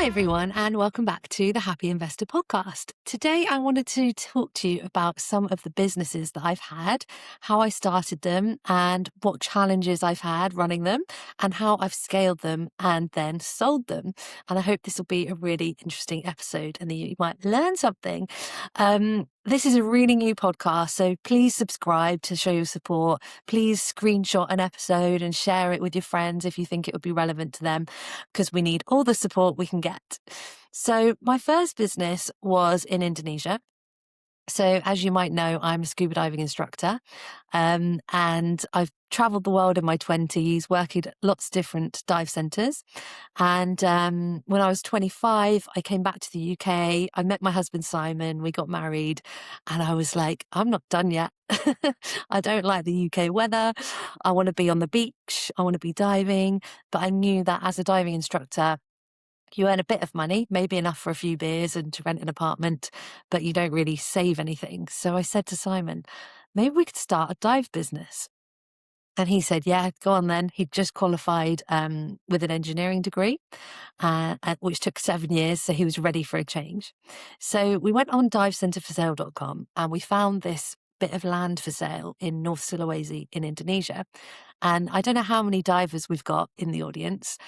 Hi, everyone, and welcome back to the Happy Investor podcast. Today, I wanted to talk to you about some of the businesses that I've had, how I started them, and what challenges I've had running them, and how I've scaled them and then sold them. And I hope this will be a really interesting episode and that you might learn something. This is a really new podcast, so please subscribe to show your support. Please screenshot an episode and share it with your friends if you think it would be relevant to them, because we need all the support we can get. So my first business was in Indonesia. So as you might know, I'm a scuba diving instructor, and I've traveled the world in my 20s, working at lots of different dive centres. And when I was 25, I came back to the UK. I met my husband, Simon. We got married, and I was like, I'm not done yet. I don't like the UK weather. I want to be on the beach. I want to be diving. But I knew that as a diving instructor, you earn a bit of money, maybe enough for a few beers and to rent an apartment, but you don't really save anything. So I said to Simon, maybe we could start a dive business. And he said, yeah, go on then. He'd just qualified with an engineering degree, which took 7 years. So he was ready for a change. So we went on divecenterforsale.com and we found this bit of land for sale in North Sulawesi in Indonesia. And I don't know how many divers we've got in the audience,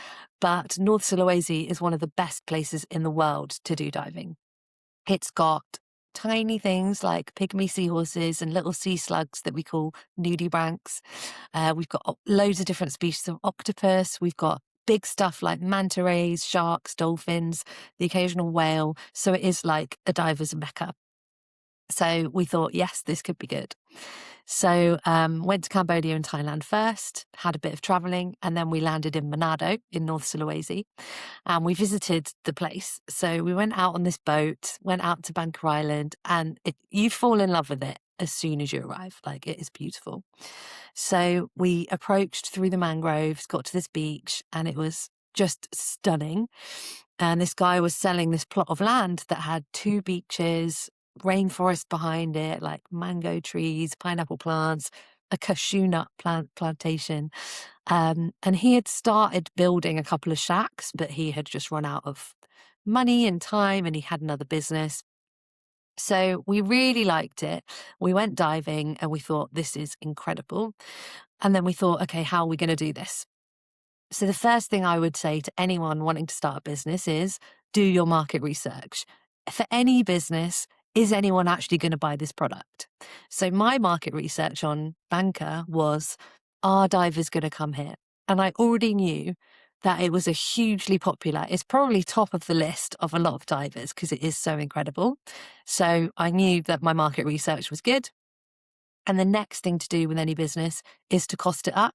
but North Sulawesi is one of the best places in the world to do diving. It's got tiny things like pygmy seahorses and little sea slugs that we call nudibranchs. We've got loads of different species of octopus. We've got big stuff like manta rays, sharks, dolphins, the occasional whale. So it is like a diver's mecca. So we thought, yes, this could be good. So went to Cambodia and Thailand first, had a bit of traveling, and then we landed in Manado in North Sulawesi, and we visited the place. So we went out on this boat, went out to Bangka Island, and you fall in love with it as soon as you arrive. Like, it is beautiful. So we approached through the mangroves, got to this beach, and it was just stunning. And this guy was selling this plot of land that had 2 beaches, rainforest behind it, like mango trees, pineapple plants, a cashew nut plantation. And he had started building a couple of shacks, but he had just run out of money and time and he had another business. So we really liked it. We went diving and we thought, this is incredible. And then we thought, okay, how are we going to do this? So the first thing I would say to anyone wanting to start a business is do your market research. For any business, is anyone actually going to buy this product? So my market research on Banker was, are divers going to come here? And I already knew that it was a hugely popular, it's probably top of the list of a lot of divers because it is so incredible. So I knew that my market research was good. And the next thing to do with any business is to cost it up,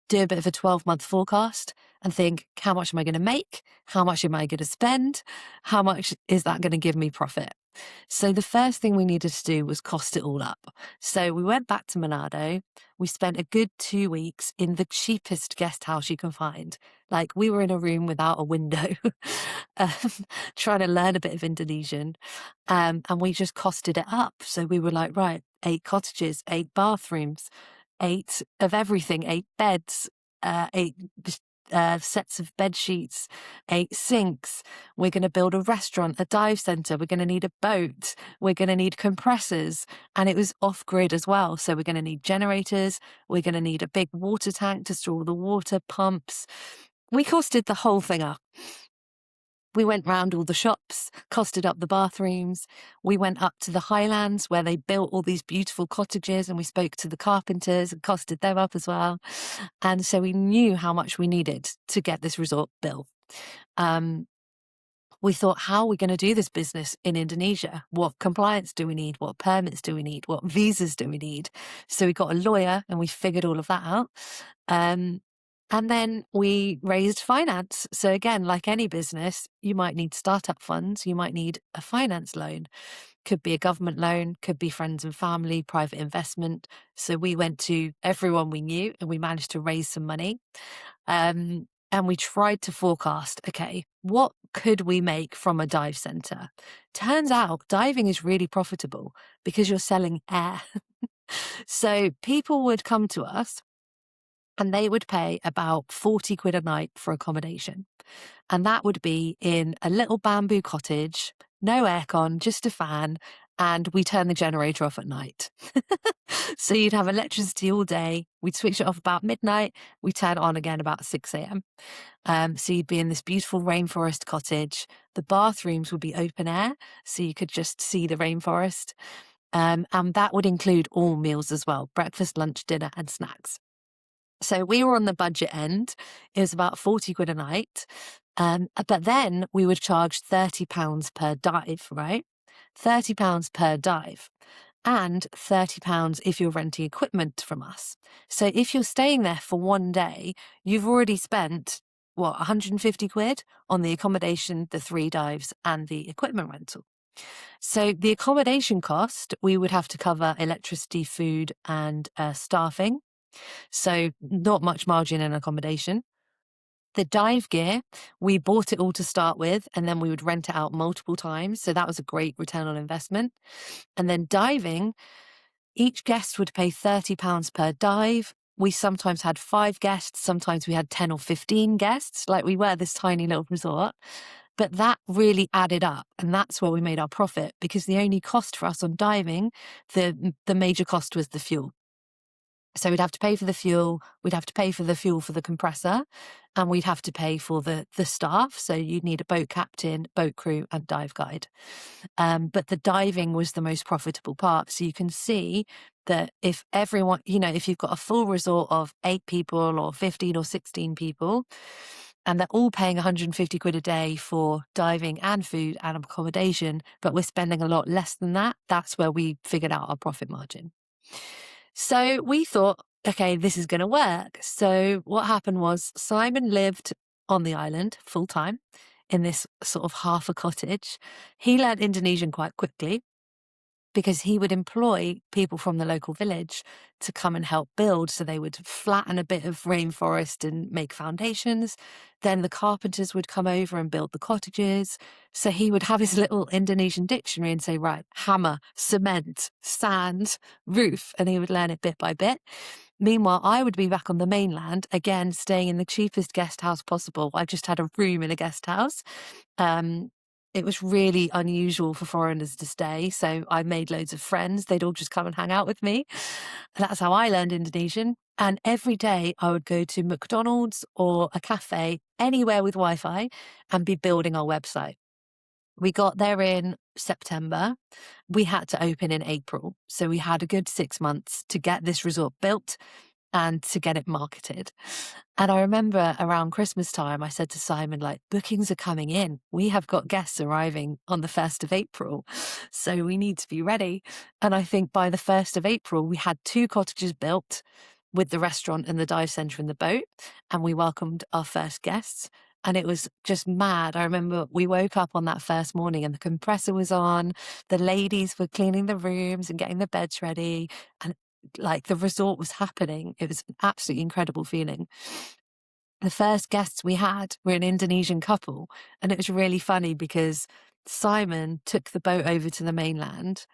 do a bit of a 12-month forecast and think, how much am I going to make? How much am I going to spend? How much is that going to give me profit? So the first thing we needed to do was cost it all up. So we went back to Manado. We spent a good 2 weeks in the cheapest guest house you can find. Like, we were in a room without a window, um, trying to learn a bit of Indonesian. And we just costed it up. So we were like, right, 8 cottages, 8 bathrooms, 8 of everything, 8 beds, 8 sets of bed sheets, 8 sinks. We're going to build a restaurant, a dive center. We're going to need a boat. We're going to need compressors. And it was off grid as well. So we're going to need generators. We're going to need a big water tank to store the water, pumps. We costed the whole thing up. We went round all the shops, costed up the bathrooms. We went up to the highlands where they built all these beautiful cottages and we spoke to the carpenters and costed them up as well. And so we knew how much we needed to get this resort built. We thought, how are we going to do this business in Indonesia? What compliance do we need? What permits do we need? What visas do we need? So we got a lawyer and we figured all of that out. And then we raised finance. So again, like any business, you might need startup funds. You might need a finance loan. Could be a government loan, could be friends and family, private investment. So we went to everyone we knew and we managed to raise some money. And we tried to forecast, okay, what could we make from a dive center? Turns out diving is really profitable because you're selling air. So people would come to us and they would pay about 40 quid a night for accommodation. And that would be in a little bamboo cottage, no aircon, just a fan, and we turn the generator off at night. So you'd have electricity all day. We'd switch it off about midnight. We turn it on again about 6 a.m. So you'd be in this beautiful rainforest cottage. The bathrooms would be open air, so you could just see the rainforest. And that would include all meals as well, breakfast, lunch, dinner, and snacks. So we were on the budget end. It was about 40 quid a night. But then we would charge £30 per dive, right? £30 per dive. And £30 if you're renting equipment from us. So if you're staying there for one day, you've already spent, 150 quid on the accommodation, the 3 dives, and the equipment rental. So the accommodation cost, we would have to cover electricity, food, and staffing. So not much margin in accommodation. The dive gear, we bought it all to start with, and then we would rent it out multiple times. So that was a great return on investment. And then diving, each guest would pay £30 per dive. We sometimes had 5 guests, sometimes we had 10 or 15 guests, like we were this tiny little resort. But that really added up, and that's where we made our profit, because the only cost for us on diving, the major cost was the fuel. So we'd have to pay for the fuel, we'd have to pay for the fuel for the compressor, and we'd have to pay for the staff. So you'd need a boat captain, boat crew, and dive guide. But the diving was the most profitable part. So you can see that if everyone, if you've got a full resort of 8 people or 15 or 16 people, and they're all paying 150 quid a day for diving and food and accommodation, but we're spending a lot less than that, that's where we figured out our profit margin. So we thought, okay, this is going to work. So what happened was Simon lived on the island full time in this sort of half a cottage. He learned Indonesian quite quickly because he would employ people from the local village to come and help build. So they would flatten a bit of rainforest and make foundations. Then the carpenters would come over and build the cottages. So he would have his little Indonesian dictionary and say, right, hammer, cement, sand, roof, and he would learn it bit by bit. Meanwhile, I would be back on the mainland, again, staying in the cheapest guest house possible. I just had a room in a guest house. It was really unusual for foreigners to stay. So I made loads of friends. They'd all just come and hang out with me. That's how I learned Indonesian. And every day I would go to McDonald's or a cafe, anywhere with Wi-Fi, and be building our website. We got there in September. We had to open in April. So we had a good 6 months to get this resort built and to get it marketed. And I remember around Christmas time, I said to Simon, bookings are coming in. We have got guests arriving on the 1st of April. So we need to be ready. And I think by the 1st of April, we had 2 cottages built with the restaurant and the dive centre and the boat. And we welcomed our first guests. And it was just mad. I remember we woke up on that first morning and the compressor was on. The ladies were cleaning the rooms and getting the beds ready. And the resort was happening. It was an absolutely incredible feeling. The first guests we had were an Indonesian couple, and it was really funny because Simon took the boat over to the mainland,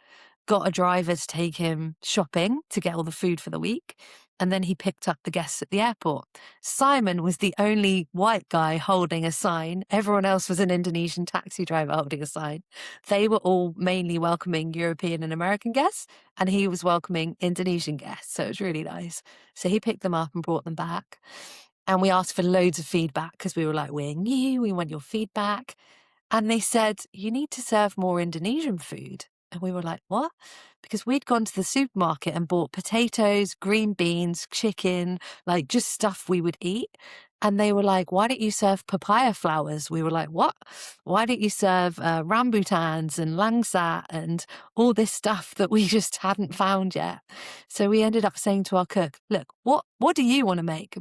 got a driver to take him shopping to get all the food for the week, and then he picked up the guests at the airport. Simon was the only white guy holding a sign. Everyone else was an Indonesian taxi driver holding a sign. They were all mainly welcoming European and American guests, and he was welcoming Indonesian guests. So it was really nice. So he picked them up and brought them back. And we asked for loads of feedback because we were like, we're new, we want your feedback. And they said, you need to serve more Indonesian food. And we were like, what? Because we'd gone to the supermarket and bought potatoes, green beans, chicken, just stuff we would eat. And they were like, why don't you serve papaya flowers? We were like, what? Why don't you serve rambutans and langsat and all this stuff that we just hadn't found yet? So we ended up saying to our cook, look, what do you want to make?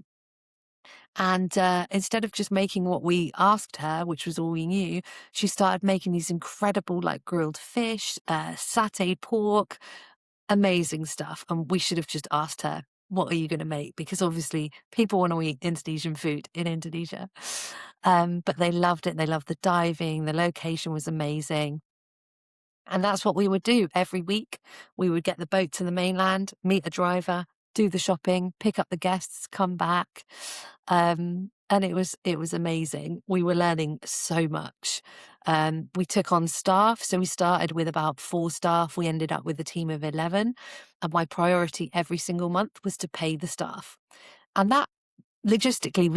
And instead of just making what we asked her, which was all we knew, she started making these incredible grilled fish, satay pork, amazing stuff. And we should have just asked her, what are you going to make? Because obviously people want to eat Indonesian food in Indonesia. But they loved it. They loved the diving. The location was amazing. And that's what we would do every week. We would get the boat to the mainland, meet a driver, do the shopping, pick up the guests, come back. And it was amazing. We were learning so much. We took on staff. So we started with about 4 staff. We ended up with a team of 11. And my priority every single month was to pay the staff. And that logistically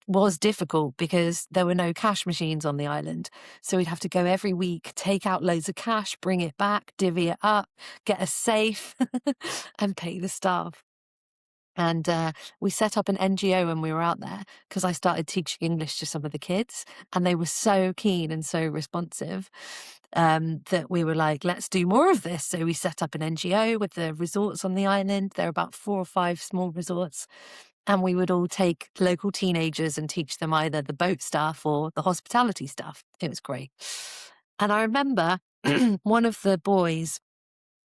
was difficult because there were no cash machines on the island. So we'd have to go every week, take out loads of cash, bring it back, divvy it up, get a safe and pay the staff. And we set up an NGO when we were out there because I started teaching English to some of the kids, and they were so keen and so responsive that we were like, let's do more of this. So we set up an NGO with the resorts on the island. There are about 4 or 5 small resorts. And we would all take local teenagers and teach them either the boat stuff or the hospitality stuff. It was great. And I remember one of the boys,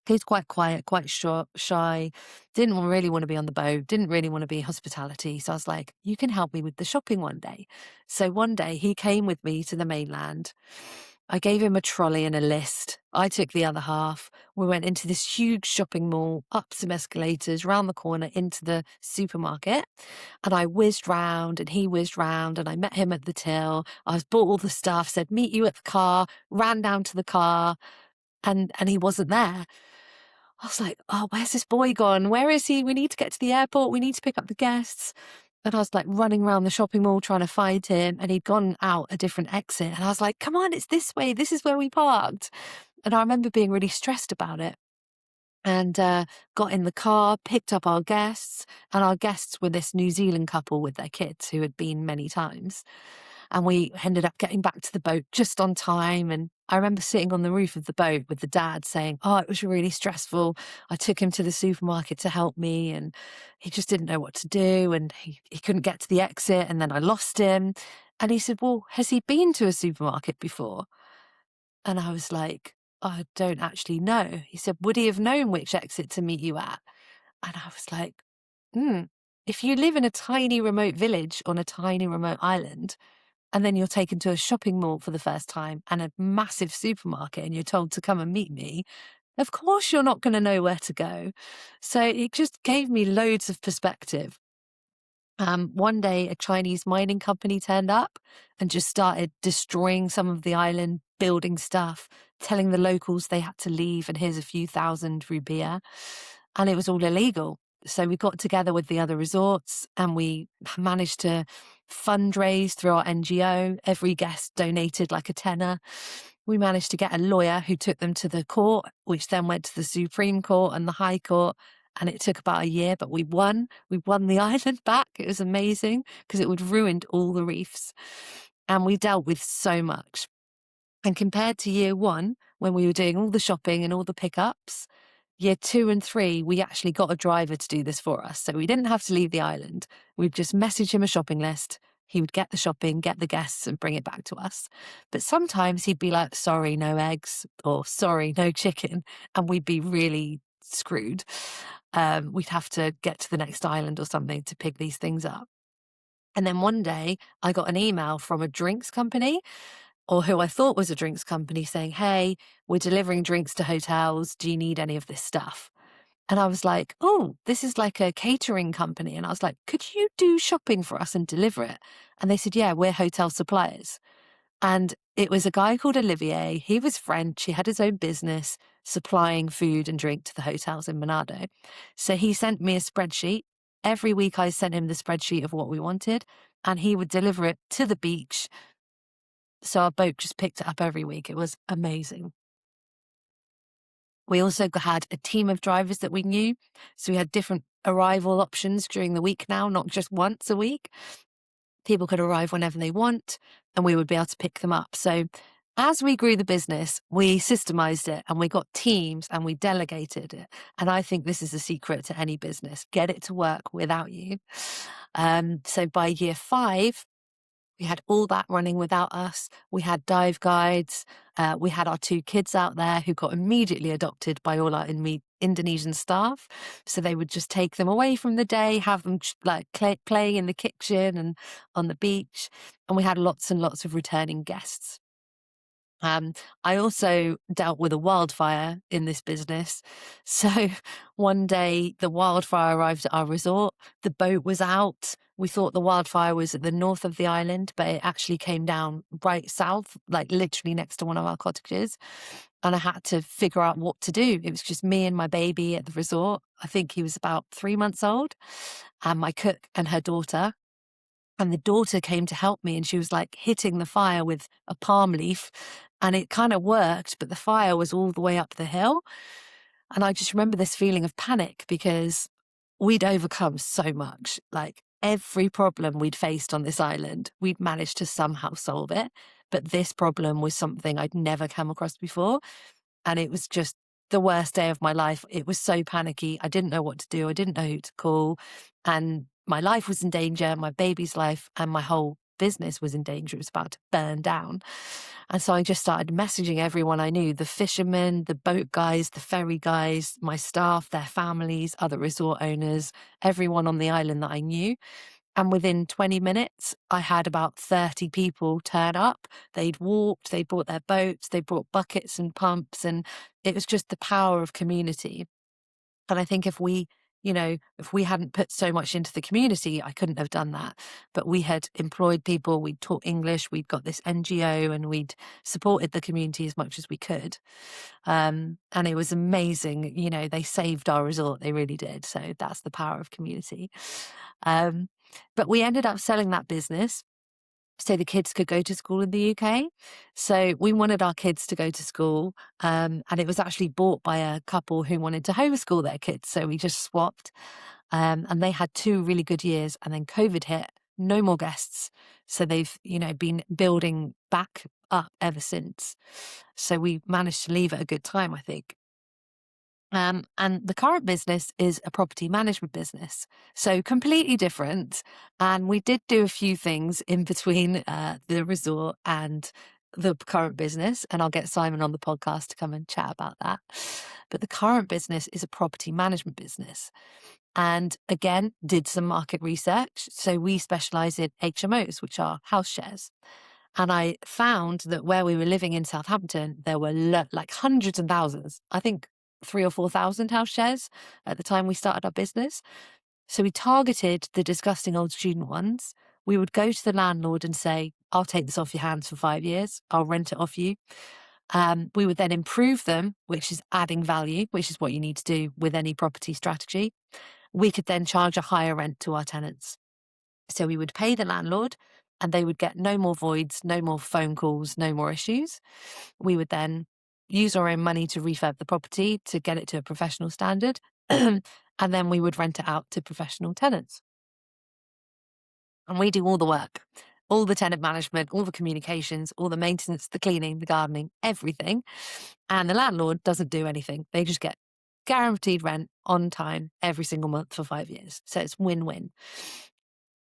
he's quite quiet, quite shy, didn't really want to be on the boat, didn't really want to be hospitality. So I was like, you can help me with the shopping one day. So one day he came with me to the mainland. I gave him a trolley and a list. I took the other half. We went into this huge shopping mall, up some escalators, round the corner into the supermarket. And I whizzed round and he whizzed round and I met him at the till. I bought all the stuff, said, meet you at the car, ran down to the car and he wasn't there. I was like, oh, where's this boy gone? Where is he? We need to get to the airport. We need to pick up the guests. And I was like running around the shopping mall trying to find him, and he'd gone out a different exit. And I was like, come on, it's this way. This is where we parked. And I remember being really stressed about it. And got in the car, picked up our guests. And our guests were this New Zealand couple with their kids who had been many times. And we ended up getting back to the boat just on time. And I remember sitting on the roof of the boat with the dad saying, oh, it was really stressful. I took him to the supermarket to help me and he just didn't know what to do. And he couldn't get to the exit. And then I lost him. And he said, well, has he been to a supermarket before? And I was like, I don't actually know. He said, would he have known which exit to meet you at? And I was like, if you live in a tiny remote village on a tiny remote island, and then you're taken to a shopping mall for the first time and a massive supermarket and you're told to come and meet me, of course you're not going to know where to go. So it just gave me loads of perspective. One day a Chinese mining company turned up and just started destroying some of the island, building stuff, telling the locals they had to leave and here's a few thousand rupiah. And it was all illegal. So we got together with the other resorts and we managed to fundraise through our NGO. Every guest donated like a tenner. We managed to get a lawyer who took them to the court, which then went to the Supreme Court and the High Court. And it took about a year, but we won. We won the island back. It was amazing because it would ruined all the reefs. And we dealt with so much. And compared to year 1, when we were doing all the shopping and all the pickups, year 2 and 3, we actually got a driver to do this for us. So we didn't have to leave the island. We'd just message him a shopping list. He would get the shopping, get the guests and bring it back to us. But sometimes he'd be like, sorry, no eggs, or sorry, no chicken. And we'd be really screwed. We'd have to get to the next island or something to pick these things up. And then one day I got an email from a drinks company, or who I thought was a drinks company, saying, hey, we're delivering drinks to hotels. Do you need any of this stuff? And I was like, oh, this is like a catering company. And I was like, could you do shopping for us and deliver it? And they said, yeah, we're hotel suppliers. And it was a guy called Olivier. He was French. He had his own business supplying food and drink to the hotels in Manado. So he sent me a spreadsheet. Every week I sent him the spreadsheet of what we wanted, and he would deliver it to the beach. So our boat just picked it up every week. It was amazing. We also had a team of drivers that we knew. So we had different arrival options during the week now, not just once a week. People could arrive whenever they want and we would be able to pick them up. So as we grew the business, we systemized it and we got teams and we delegated it. And I think this is the secret to any business. Get it to work without you. So by year 5, we had all that running without us. We had dive guides. We had our 2 kids out there who got immediately adopted by all our Indonesian staff. So they would just take them away from the day, have them playing in the kitchen and on the beach. And we had lots and lots of returning guests. I also dealt with a wildfire in this business. So one day the wildfire arrived at our resort. The boat was out. We thought the wildfire was at the north of the island, but it actually came down right south, like literally next to one of our cottages. And I had to figure out what to do. It was just me and my baby at the resort. I think he was about 3 months old, and my cook and her daughter. And the daughter came to help me, and she was like hitting the fire with a palm leaf, and it kind of worked, but the fire was all the way up the hill. And I just remember this feeling of panic because we'd overcome so much. Like every problem we'd faced on this island, we'd managed to somehow solve it. But this problem was something I'd never come across before. And it was just the worst day of my life. It was so panicky. I didn't know what to do. I didn't know who to call. And my life was in danger, my baby's life, and my whole business was in danger. It was about to burn down. And so I just started messaging everyone I knew, the fishermen, the boat guys, the ferry guys, my staff, their families, other resort owners, everyone on the island that I knew. And within 20 minutes, I had about 30 people turn up. They'd walked, they brought their boats, they brought buckets and pumps, and it was just the power of community. And I think if we hadn't put so much into the community, I couldn't have done that. But we had employed people, we'd taught English, we'd got this NGO, and we'd supported the community as much as we could. And it was amazing. They saved our resort. They really did. So that's the power of community. But we ended up selling that business so the kids could go to school in the UK. So we wanted our kids to go to school, and it was actually bought by a couple who wanted to homeschool their kids. So we just swapped, and they had 2 really good years, and then COVID hit, no more guests. So they've, been building back up ever since. So we managed to leave at a good time, I think. And the current business is a property management business. So completely different. And we did do a few things in between the resort and the current business. And I'll get Simon on the podcast to come and chat about that. But the current business is a property management business. And again, did some market research. So we specialize in HMOs, which are house shares. And I found that where we were living in Southampton, there were like hundreds and thousands, I think 3,000 or 4,000 house shares at the time we started our business. So we targeted the disgusting old student ones. We would go to the landlord and say, I'll take this off your hands for 5 years. I'll rent it off you. We would then improve them, which is adding value, which is what you need to do with any property strategy. We could then charge a higher rent to our tenants. So we would pay the landlord, and they would get no more voids, no more phone calls, no more issues. We would then use our own money to refurb the property to get it to a professional standard. And then we would rent it out to professional tenants. And we do all the work, all the tenant management, all the communications, all the maintenance, the cleaning, the gardening, everything. And the landlord doesn't do anything. They just get guaranteed rent on time every single month for 5 years. So it's win-win.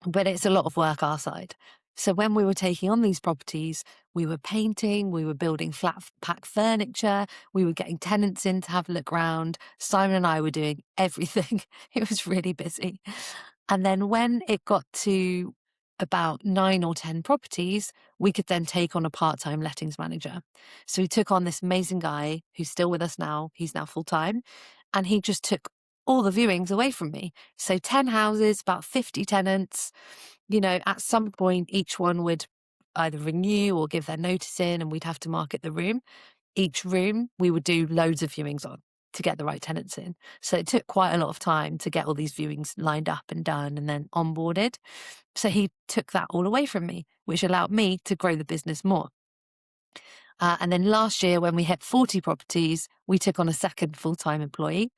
But it's a lot of work our side. So when we were taking on these properties, we were painting, we were building flat pack furniture, we were getting tenants in to have a look around. Simon and I were doing everything. It was really busy. And then when it got to about 9 or 10 properties, we could then take on a part-time lettings manager. So we took on this amazing guy who's still with us now. He's now full-time. And he just took all the viewings away from me. So 10 houses, about 50 tenants. At some point, each one would either renew or give their notice in, and we'd have to market the room. Each room, we would do loads of viewings on to get the right tenants in. So it took quite a lot of time to get all these viewings lined up and done and then onboarded. So he took that all away from me, which allowed me to grow the business more. And then last year, when we hit 40 properties, we took on a second full-time employee.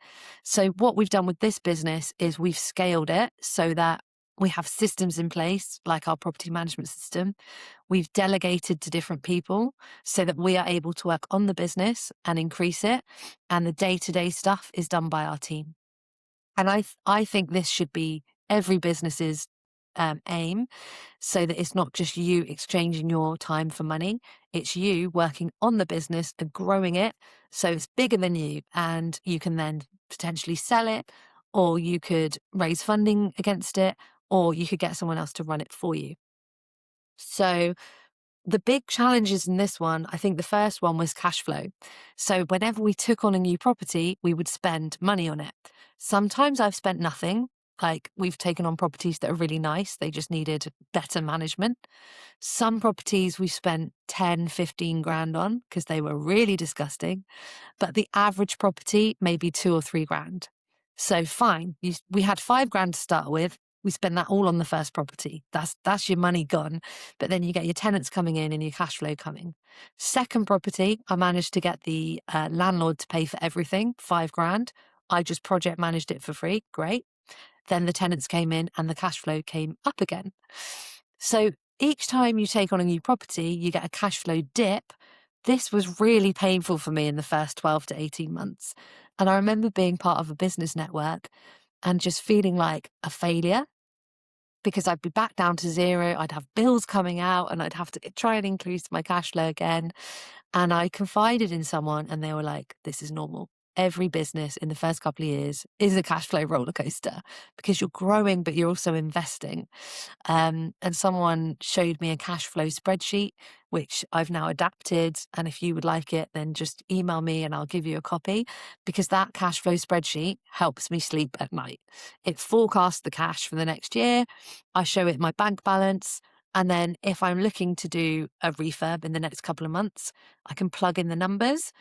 So what we've done with this business is we've scaled it so that we have systems in place, like our property management system. We've delegated to different people so that we are able to work on the business and increase it. And the day-to-day stuff is done by our team. And I think this should be every business's aim, so that it's not just you exchanging your time for money. It's you working on the business and growing it so it's bigger than you, and you can then potentially sell it, or you could raise funding against it, or you could get someone else to run it for you. So The big challenges in this one, I think the first one was cash flow. So whenever we took on a new property, we would spend money on it. Sometimes I've spent nothing. Like we've taken on properties that are really nice. They just needed better management. Some properties we spent 10, 15 grand on because they were really disgusting. But the average property, maybe 2 or 3 grand. So fine, we had 5 grand to start with. We spend that all on the first property. That's your money gone. But then you get your tenants coming in and your cash flow coming. Second property, I managed to get the landlord to pay for everything, 5 grand. I just project managed it for free. Great. Then the tenants came in and the cash flow came up again. So each time you take on a new property, you get a cash flow dip. This was really painful for me in the first 12 to 18 months. And I remember being part of a business network and just feeling like a failure because I'd be back down to zero. I'd have bills coming out and I'd have to try and increase my cash flow again. And I confided in someone and they were like, this is normal. Every business in the first couple of years is a cash flow roller coaster because you're growing, but you're also investing. And someone showed me a cash flow spreadsheet, which I've now adapted. And if you would like it, then just email me and I'll give you a copy because that cash flow spreadsheet helps me sleep at night. It forecasts the cash for the next year. I show it my bank balance. And then if I'm looking to do a refurb in the next couple of months, I can plug in the numbers.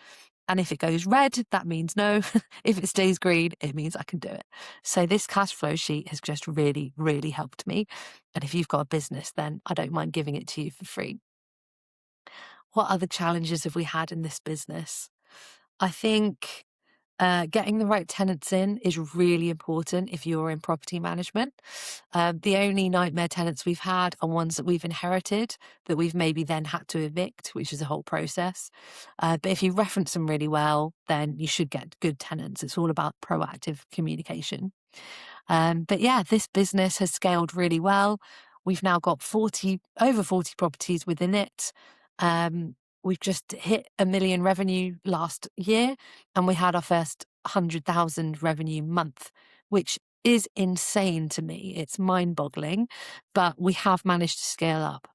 And if it goes red, that means no. If it stays green, it means I can do it. So this cash flow sheet has just really, really helped me. And if you've got a business, then I don't mind giving it to you for free. What other challenges have we had in this business? I think getting the right tenants in is really important if you're in property management. The only nightmare tenants we've had are ones that we've inherited that we've maybe then had to evict, which is a whole process. But if you reference them really well, then you should get good tenants. It's all about proactive communication. But yeah, this business has scaled really well. We've now got over 40 properties within it. We've just hit 1 million revenue last year, and we had our first 100,000 revenue month, which is insane to me. It's mind-boggling, but we have managed to scale up.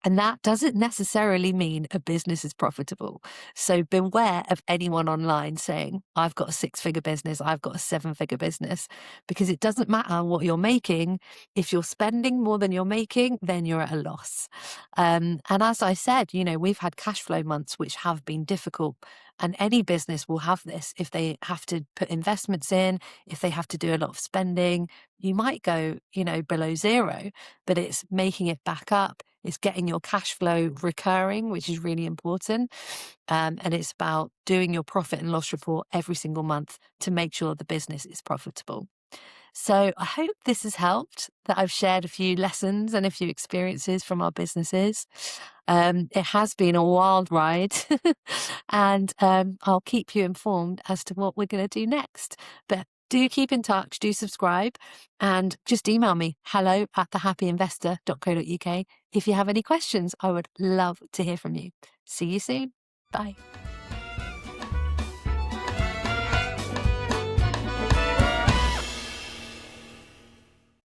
And that doesn't necessarily mean a business is profitable. So beware of anyone online saying, I've got a 6-figure business, I've got a 7-figure business, because it doesn't matter what you're making. If you're spending more than you're making, then you're at a loss. And as I said, we've had cash flow months which have been difficult. And any business will have this. If they have to put investments in, if they have to do a lot of spending, you might go, below zero, but it's making it back up. It's getting your cash flow recurring, which is really important. And it's about doing your profit and loss report every single month to make sure the business is profitable. So I hope this has helped, that I've shared a few lessons and a few experiences from our businesses. It has been a wild ride and I'll keep you informed as to what we're going to do next. But do keep in touch, do subscribe, and just email me, hello@thehappyinvestor.co.uk. If you have any questions, I would love to hear from you. See you soon. Bye.